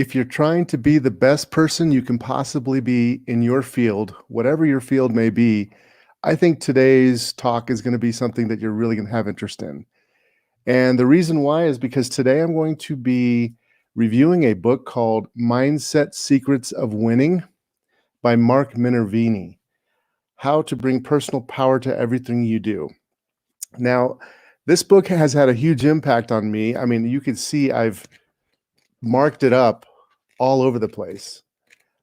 If you're trying to be the best person you can possibly be in your field, whatever your field may be, I think today's talk is going to be something that you're really going to have interest in. And the reason why is because today I'm going to be reviewing a book called Mindset Secrets of Winning by Mark Minervini. How to bring personal power to everything you do. Now, this book has had a huge impact on me. I mean, you can see I've marked it up all over the place.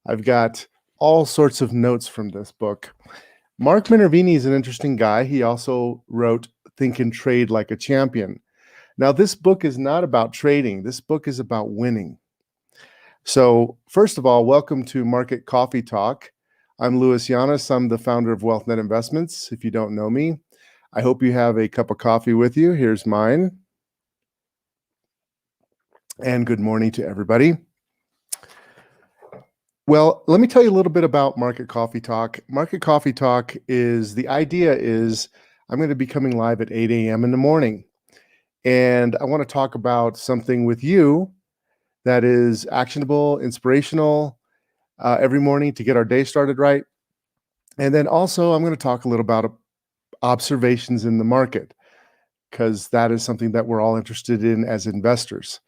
I've got all sorts of notes from this book. Mark Minervini is an interesting guy. He also wrote Think and Trade Like a Champion. Now, this book is not about trading. This book is about winning. So, first of all, welcome to Market Coffee Talk. I'm Louis Llanes. I'm the founder of WealthNet Investments. If you don't know me, I hope you have a cup of coffee with you. Here's mine. And good morning to everybody. Well, let me tell you a little bit about Market Coffee Talk. Market Coffee Talk the idea is I'm going to be coming live at 8 a.m. in the morning. And I want to talk about something with you that is actionable, inspirational every morning to get our day started right. And then also I'm going to talk a little about observations in the market, because that is something that we're all interested in as investors.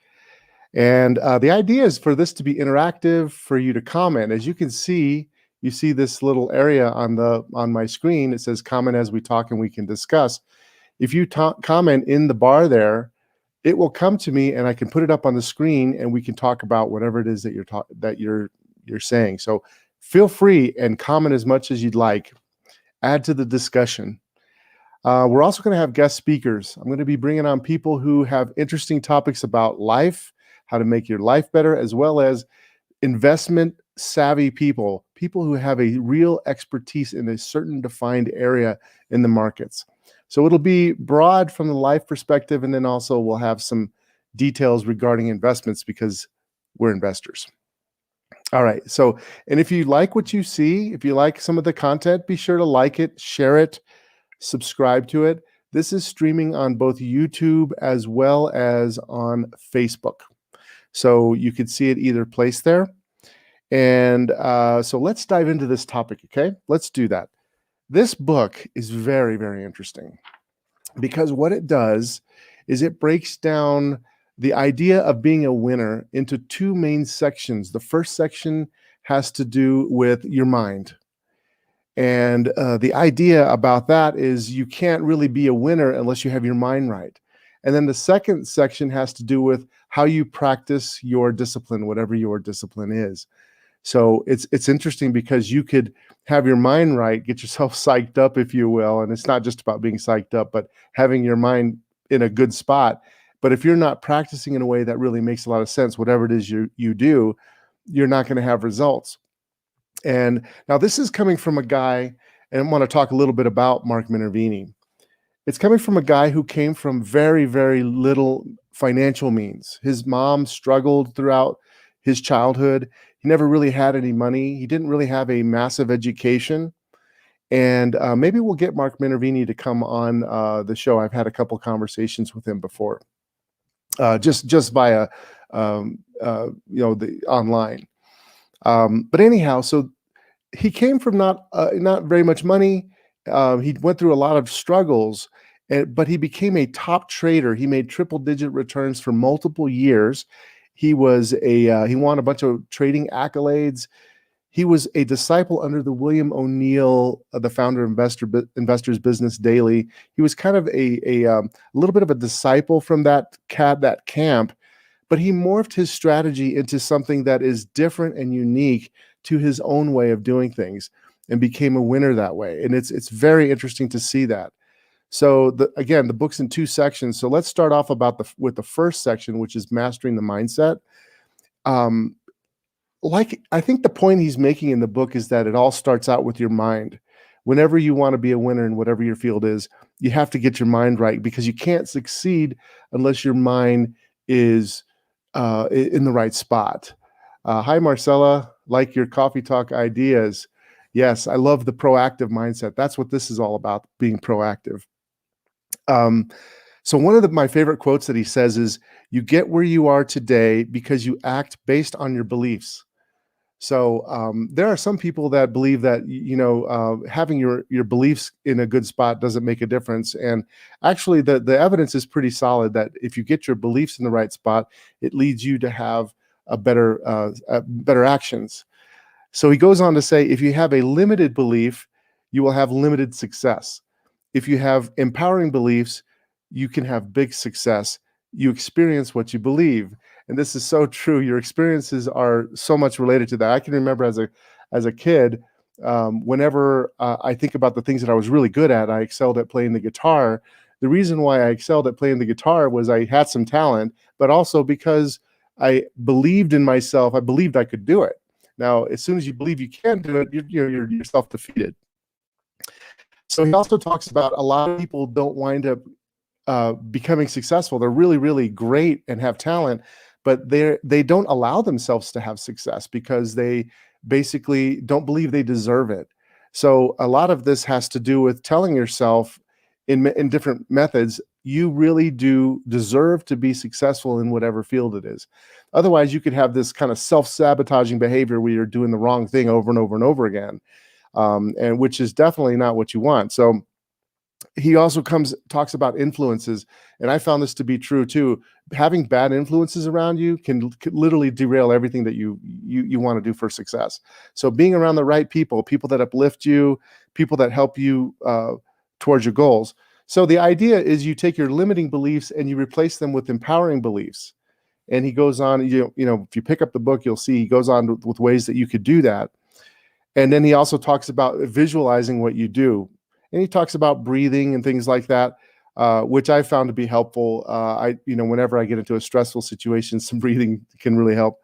And the idea is for this to be interactive, for you to comment. As you can see, you see this little area on my screen. It says comment as we talk and we can discuss. If you comment in the bar there, it will come to me and I can put it up on the screen and we can talk about whatever it is that you're saying. So feel free and comment as much as you'd like. Add to the discussion. We're also going to have guest speakers. I'm going to be bringing on people who have interesting topics about life, how to make your life better, as well as investment savvy people who have a real expertise in a certain defined area in the markets. So it'll be broad from the life perspective, and then also we'll have some details regarding investments because we're investors. All right. So, and if you like what you see, if you like some of the content, be sure to like it, share it, subscribe to it. This is streaming on both YouTube as well as on Facebook. So you could see it either place there. And so let's dive into this topic, okay? Let's do that. This book is very, very interesting because what it does is it breaks down the idea of being a winner into two main sections. The first section has to do with your mind. And the idea about that is you can't really be a winner unless you have your mind right. And then the second section has to do with how you practice your discipline, whatever your discipline is. So it's interesting because you could have your mind right, get yourself psyched up, if you will. And it's not just about being psyched up, but having your mind in a good spot. But if you're not practicing in a way that really makes a lot of sense, whatever it is you do, you're not going to have results. And now this is coming from a guy, and I want to talk a little bit about Mark Minervini. It's coming from a guy who came from very, very little financial means. His mom struggled throughout his childhood. He never really had any money. He didn't really have a massive education. And maybe we'll get Mark Minervini to come on the show. I've had a couple conversations with him before, just via the online. But anyhow, so he came from not very much money. He went through a lot of struggles, but he became a top trader. He made triple-digit returns for multiple years. He won a bunch of trading accolades. He was a disciple under the William O'Neill, the founder of Investors Business Daily. He was kind of a little bit of a disciple from that camp, but he morphed his strategy into something that is different and unique to his own way of doing things and became a winner that way. And it's very interesting to see that. So again, the book's in two sections. So let's start off with the first section, which is mastering the mindset. I think the point he's making in the book is that it all starts out with your mind. Whenever you want to be a winner in whatever your field is, you have to get your mind right, because you can't succeed unless your mind is in the right spot. Hi, Marcella. Like your coffee talk ideas. Yes, I love the proactive mindset. That's what this is all about, being proactive. So one of my favorite quotes that he says is, "You get where you are today because you act based on your beliefs." So there are some people that believe that having your beliefs in a good spot doesn't make a difference, and actually the evidence is pretty solid that if you get your beliefs in the right spot, it leads you to have better actions. So he goes on to say, if you have a limited belief, you will have limited success. If you have empowering beliefs, you can have big success. You experience what you believe. And this is so true. Your experiences are so much related to that. I can remember as a kid, whenever I think about the things that I was really good at, I excelled at playing the guitar. The reason why I excelled at playing the guitar was I had some talent, but also because I believed in myself. I believed I could do it. Now, as soon as you believe you can do it, you're self-defeated. So he also talks about a lot of people don't wind up becoming successful. They're really, really great and have talent, but they don't allow themselves to have success because they basically don't believe they deserve it. So a lot of this has to do with telling yourself in different methods, you really do deserve to be successful in whatever field it is. Otherwise, you could have this kind of self-sabotaging behavior where you're doing the wrong thing over and over and over again, and which is definitely not what you want. So he also talks about influences, and I found this to be true too. Having bad influences around you can literally derail everything that you want to do for success. So being around the right people that uplift you, people that help you towards your goals. So the idea is you take your limiting beliefs and you replace them with empowering beliefs. And he goes on, if you pick up the book, you'll see he goes on with ways that you could do that. And then he also talks about visualizing what you do. And he talks about breathing and things like that, which I found to be helpful. Whenever I get into a stressful situation, some breathing can really help.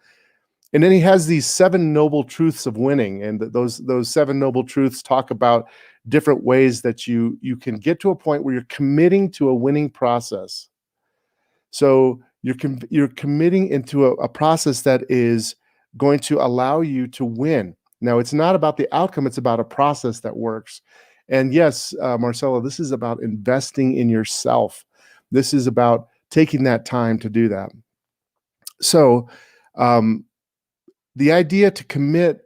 And then he has these 7 noble truths of winning, and those 7 noble truths talk about different ways that you can get to a point where you're committing to a winning process. So you're committing into a process that is going to allow you to win. Now, it's not about the outcome; it's about a process that works. And yes, Marcelo, this is about investing in yourself. This is about taking that time to do that. So, um, the idea to commit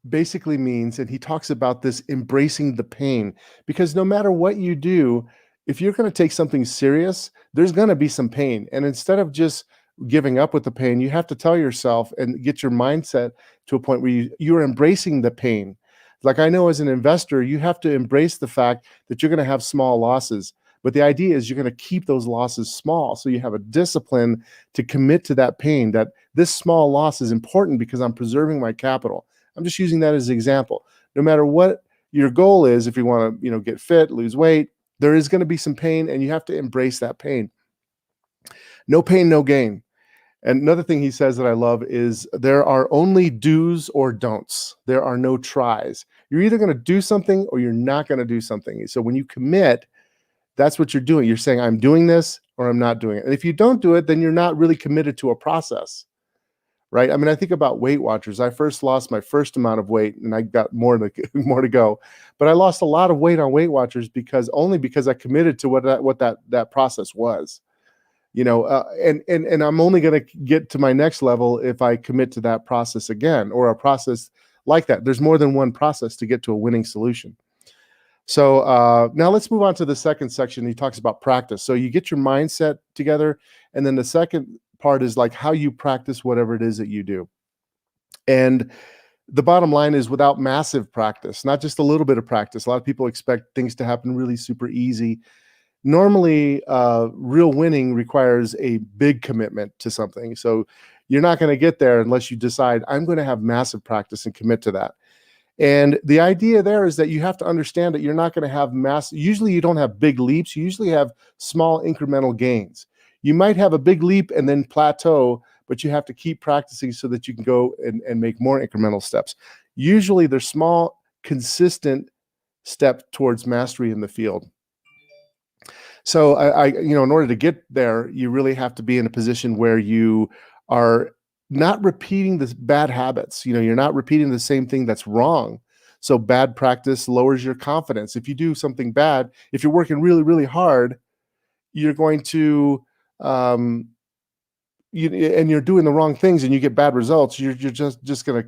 basically means, and he talks about this, embracing the pain, because no matter what you do, if you're going to take something serious, there's going to be some pain. And instead of just giving up with the pain, you have to tell yourself and get your mindset to a point where you're embracing the pain. Like, I know as an investor, you have to embrace the fact that you're going to have small losses. But the idea is you're going to keep those losses small. So you have a discipline to commit to that pain, that this small loss is important because I'm preserving my capital. I'm just using that as an example. No matter what your goal is, if you want to, get fit, lose weight, there is going to be some pain, and you have to embrace that pain. No pain, no gain. And another thing he says that I love is there are only do's or don'ts. There are no tries. You're either going to do something or you're not going to do something. So when you commit, that's what you're doing. You're saying, I'm doing this or I'm not doing it. And if you don't do it, then you're not really committed to a process, right? I mean, I think about Weight Watchers. I first lost my first amount of weight, and I got more to go. But I lost a lot of weight on Weight Watchers because I committed to what that process was. And I'm only going to get to my next level if I commit to that process again, or a process like that. There's more than one process to get to a winning solution. So now let's move on to the second section. He talks about practice. So you get your mindset together, and then the second part is like how you practice whatever it is that you do. And the bottom line is, without massive practice, not just a little bit of practice. A lot of people expect things to happen really super easy. Normally, real winning requires a big commitment to something. So you're not going to get there unless you decide, I'm going to have massive practice and commit to that. And the idea there is that you have to understand that you're not going to have usually you don't have big leaps. You usually have small incremental gains. You might have a big leap and then plateau, but you have to keep practicing so that you can go and make more incremental steps. Usually they're small, consistent step towards mastery in the field. So in order to get there, you really have to be in a position where you are not repeating the bad habits. You're not repeating the same thing that's wrong. So bad practice lowers your confidence. If you do something bad, if you're working really, really hard, you're going to um, and you're doing the wrong things and you get bad results, you're just gonna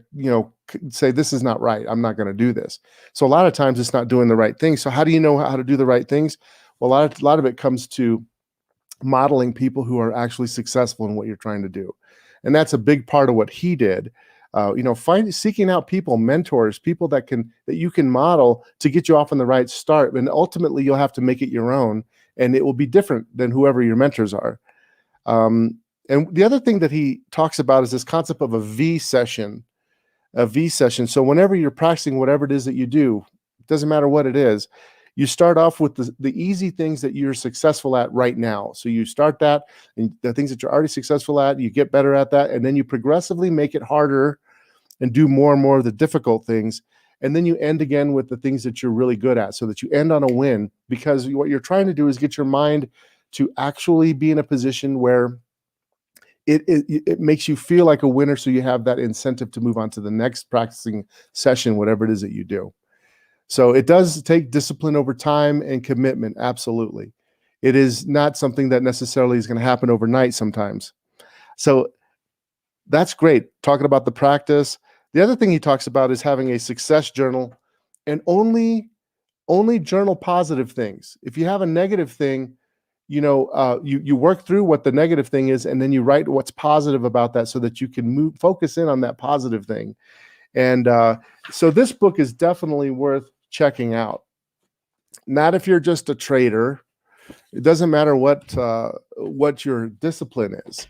say this is not right. I'm not gonna do this. So a lot of times it's not doing the right thing. So how do you know how to do the right things? Well, a lot of it comes to modeling people who are actually successful in what you're trying to do, and that's a big part of what he did. Seeking out people, mentors, people that you can model to get you off on the right start, and ultimately you'll have to make it your own, and it will be different than whoever your mentors are. Um, and the other thing that he talks about is this concept of a V session. A V session. So whenever you're practicing whatever it is that you do, it doesn't matter what it is, you start off with the easy things that you're successful at right now. So you start that, and the things that you're already successful at, you get better at that, and then you progressively make it harder and do more and more of the difficult things. And then you end again with the things that you're really good at, so that you end on a win, because what you're trying to do is get your mind to actually be in a position where it makes you feel like a winner, so you have that incentive to move on to the next practicing session, whatever it is that you do. So it does take discipline over time and commitment, absolutely. It is not something that necessarily is going to happen overnight sometimes. So that's great, talking about the practice. The other thing he talks about is having a success journal, and only journal positive things. If you have a negative thing, you work through what the negative thing is, and then you write what's positive about that, so that you can focus in on that positive thing. And so this book is definitely worth checking out. Not if you're just a trader. It doesn't matter what your discipline is,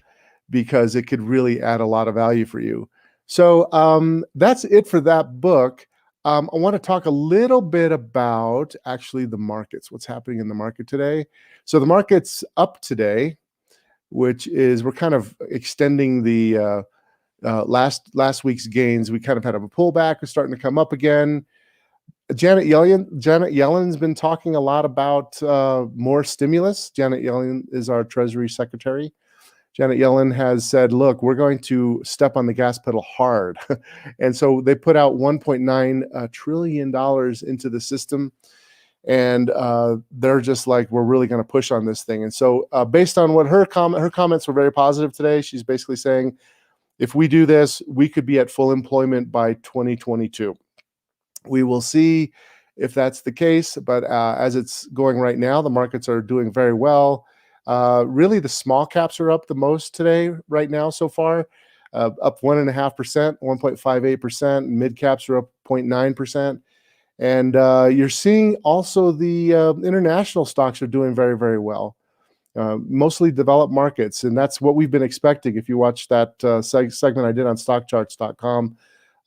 because it could really add a lot of value for you. So that's it for that book. I want to talk a little bit about actually the markets, what's happening in the market today. So the market's up today, which is, we're kind of extending the last week's gains. We kind of had a pullback. We're starting to come up again. Janet Yellen's been talking a lot about more stimulus. Janet Yellen is our Treasury Secretary. Janet Yellen has said, look, we're going to step on the gas pedal hard. And so they put out $1.9 trillion into the system. And they're just like, we're really going to push on this thing. And so based on what her comments were very positive today. She's basically saying, if we do this, we could be at full employment by 2022. We will see if that's the case. But as it's going right now, the markets are doing very well. Really, the small caps are up the most today, right now, so far, up 1.5%, 1.58%. Mid caps are up 0.9%. And you're seeing also the international stocks are doing very, very well. Mostly developed markets, and that's what we've been expecting. If you watch that segment I did on stockcharts.com,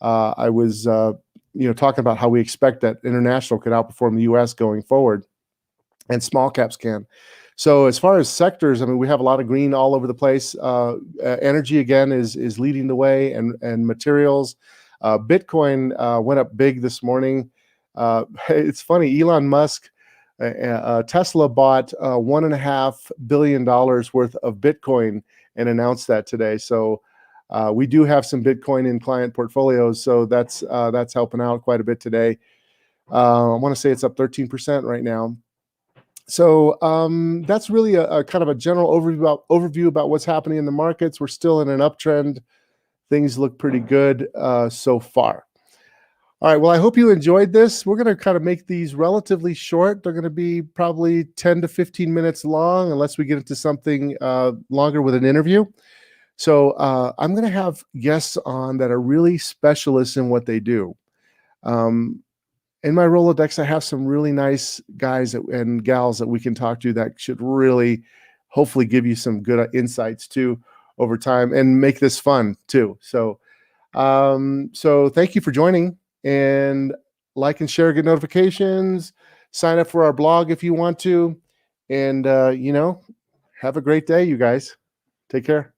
I was talking about how we expect that international could outperform the US going forward, and small caps can. So as far as sectors, I mean, we have a lot of green all over the place. Energy again is leading the way, and materials. Bitcoin went up big this morning. It's funny, Elon Musk, Tesla bought $1.5 billion worth of Bitcoin and announced that today. So we do have some Bitcoin in client portfolios, so that's helping out quite a bit today. I want to say it's up 13% right now. So that's really a kind of a general overview about what's happening in the markets. We're still in an uptrend. Things look pretty good so far. All right, well, I hope you enjoyed this. We're going to kind of make these relatively short. They're going to be probably 10 to 15 minutes long, unless we get into something longer with an interview. So I'm going to have guests on that are really specialists in what they do. In my Rolodex, I have some really nice guys and gals that we can talk to that should really, hopefully, give you some good insights too over time, and make this fun too. So thank you for joining, and like and share, get notifications, sign up for our blog if you want to, and have a great day, you guys. Take care.